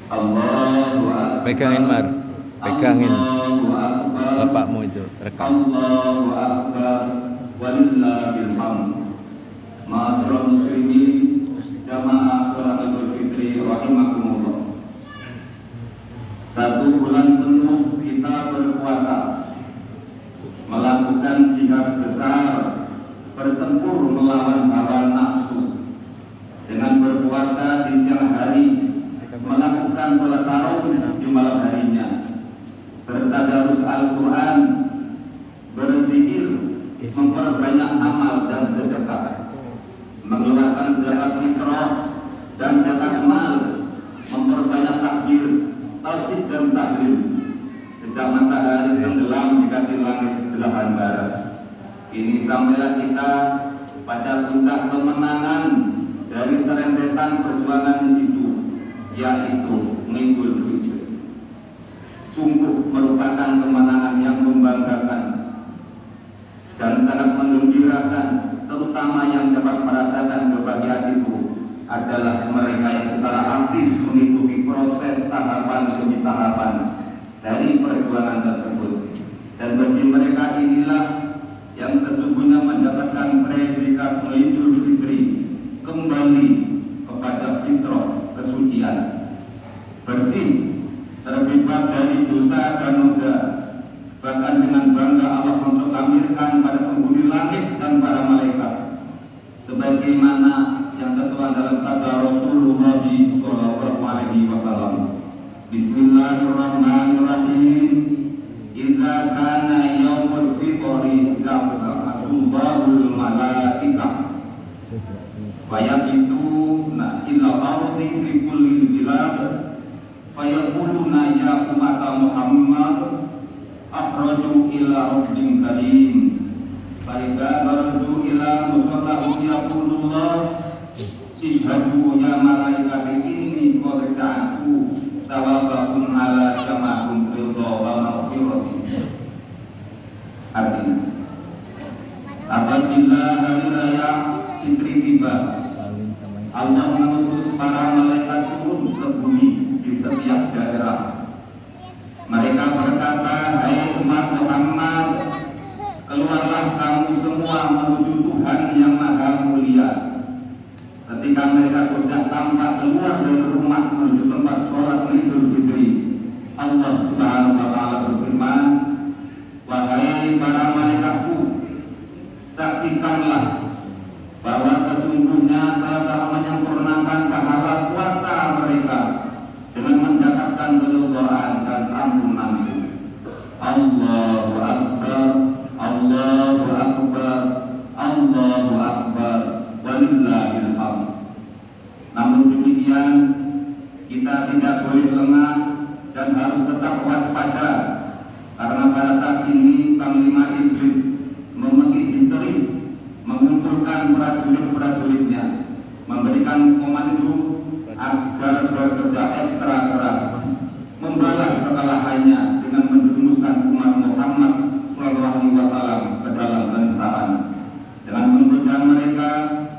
Allahu Akbar. Pegangin Mar, pegangin Allahu Akbar. bapakmu itu rekam. Allahu Akbar. Walillahil hamd. Ma'asyiral muslimin, jamaah salat Idul Fitri rahimakumullah. 1 bulan penuh kita berpuasa, melakukan jihad besar, bertempur melawan hawa nafsu. Dengan berpuasa di siang hari, melakukan sholat tarawih di malam harinya, bertadarus Al-Quran, berzikir, memperbanyak amal dan sedekah, mengeluarkan zakat fitrah dan zakat mal, memperbanyak takbir, tauhid dan tahlil. Sejak matahari tenggelam di kaki langit belahan barat, ini sampailah kita pada puncak kemenangan dari serentetan perjuangan itu, yaitu Idul Fitri. Sungguh merupakan kemenangan yang membanggakan dan sangat menggembirakan, terutama yang dapat merasakan kebahagiaan itu adalah mereka yang secara aktif mengikuti proses tahapan demi tahapan dari perjuangan tersebut. Dan bagi mereka inilah yang sesungguhnya mendapatkan predikat Idul Fitri, kembali kepada fitrah kesucian, bersih, terbebas dari dosa dan noda. Bahkan dengan bangga Allah mengamirkan pada penghuni langit dan para malaikat, sebagaimana yang tertuang dalam sabda Rasulullah sallallahu alaihi wasallam. Bismillahirrahmanirrahim. Idza kana yaumul fitri ya'budullahul malaikah fayaqituna ila ardi fi kulli bilad fayaquluna ya umat Muhammad akhraju ila rabbin karim fa idza barzu ila musallahu yaqulullah ishhadu ya malaikati inni qad ja'altu sawabakum ala syamakum ridha wa maghfirati. Artinya, apabila hari raya Fitri tiba, Allah mengutus para malaikat turun ke bumi di setiap daerah. Mereka berkata, hai umat Muhammad, keluarlah kamu semua menuju Tuhan yang maha mulia. Ketika mereka sudah tampak keluar dari rumah menuju tempat sholat Idul Fitri, Allah Subhanahu wa Ta'ala berfirman, wahai para malaikatku, saksikanlah bahwa sesungguhnya saya telah menyempurnakan pahala puasa mereka dengan mendapatkan keridhaan dan ampunanku. Allahu Akbar, Allahu Akbar, Allahu Akbar, walillahil hamd. Namun demikian, kita tidak boleh lengah dan harus tetap waspada, karena pada saat ini Panglima Iblis histeris mengumpulkan prajurit-prajuritnya, memberikan komando agar bekerja ekstra keras, membalas kekalahannya dengan menjerumuskan umat Muhammad SAW ke dalam penistaan, dengan menggoda mereka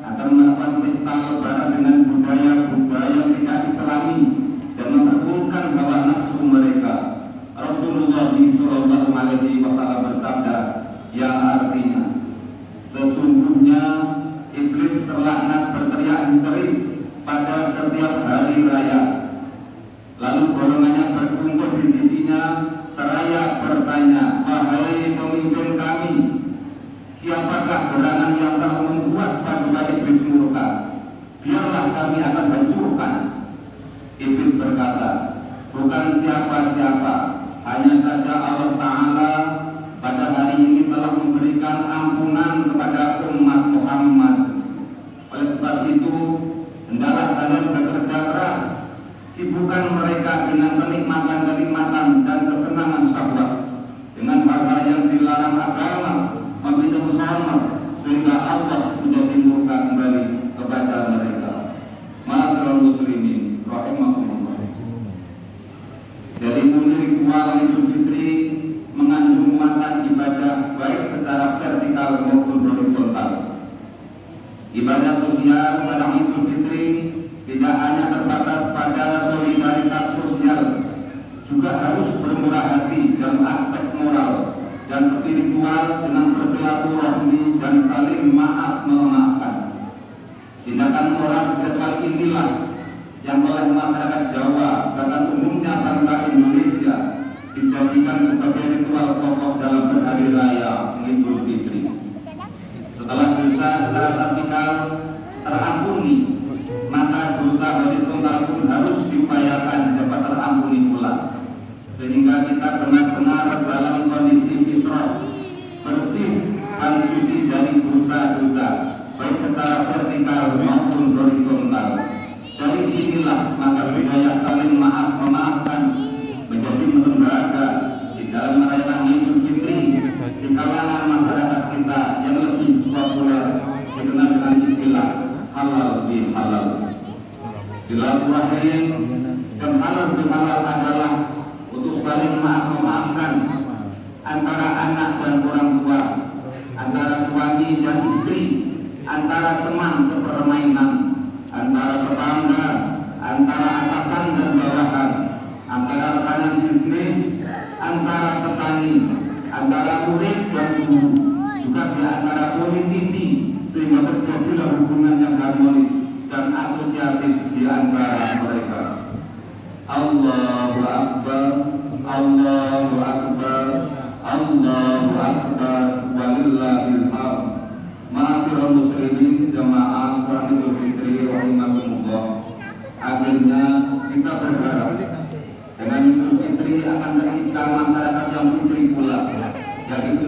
agar melakukan pesta lebaran dengan budaya-budaya tidak Islami dan memperburukan hawa nafsu mereka. Rasulullah SAW bersabda yang artinya, sesungguhnya iblis terlaknat berteriak histeris pada setiap hari raya. Lalu golongannya berkumpul di sisinya seraya bertanya, wahai pemimpin kami, siapakah gerangan yang telah membuat pasukan iblis murka? Biarlah kami akan hancurkan. Iblis berkata, bukan siapa-siapa, hanya saja Allah Ta'ala pada hari ini telah memberikan ampunan kepada umat Muhammad. Oleh sebab itu, hendaklah kalian bekerja keras, sibukkan mereka dengan kenikmatan-kenikmatan dan kesenangan syahwat, dengan hal-hal yang dilarang agama, membina hormat, sehingga Allah menjadi murka kembali kepada mereka. Ma'asyiral muslimin rahimakumullah. Seremoni ritual Idul Fitri mengandung muatan ibadah baik secara vertikal maupun horizontal. Ibadah sosial pada Idul Fitri tidak hanya terbatas pada solidaritas juga harus bermurah hati dalam aspek moral dan spiritual dengan bersilaturahmi dan saling maaf memaafkan. Tindakan moral spiritual inilah yang oleh masyarakat Jawa bahkan umumnya bangsa Indonesia dijadikan sebagai ritual pokok dalam berhari raya Idul Fitri. Setelah dosa secara vertikal terampuni, maka dosa horizontal pun harus diupayakan dapat terampuni pula, sehingga kita benar-benar dalam kondisi fitrah, bersih dan suci dari dosa-dosa, baik secara vertikal maupun horizontal. Dari sinilah maka budaya saling maaf memaafkan menjadi melembaga di dalam merayakan Idul Fitri di kalangan masyarakat kita yang lebih populer dikenal dengan istilah halal bihalal. Silaturahim dan halal bihalal adalah untuk saling maaf memaafkan antara anak dan orang tua, antara suami dan istri, antara teman sepermainan, antara tetangga, antara atasan dan bawahan, antara rekan bisnis, antara petani, antara murid dan guru, juga di antara politisi, sehingga terjadilah hubungan yang harmonis dan asosiatif di antara mereka. Allahu Akbar, Allahu Akbar, Allahu Akbar, walillahil hamd. Ma'asyiral muslimin jamaah sholat Idul Fitri rahimakumullah. Akhirnya kita berharap dengan Idul Fitri akan tercipta masyarakat yang fitri pula, yaitu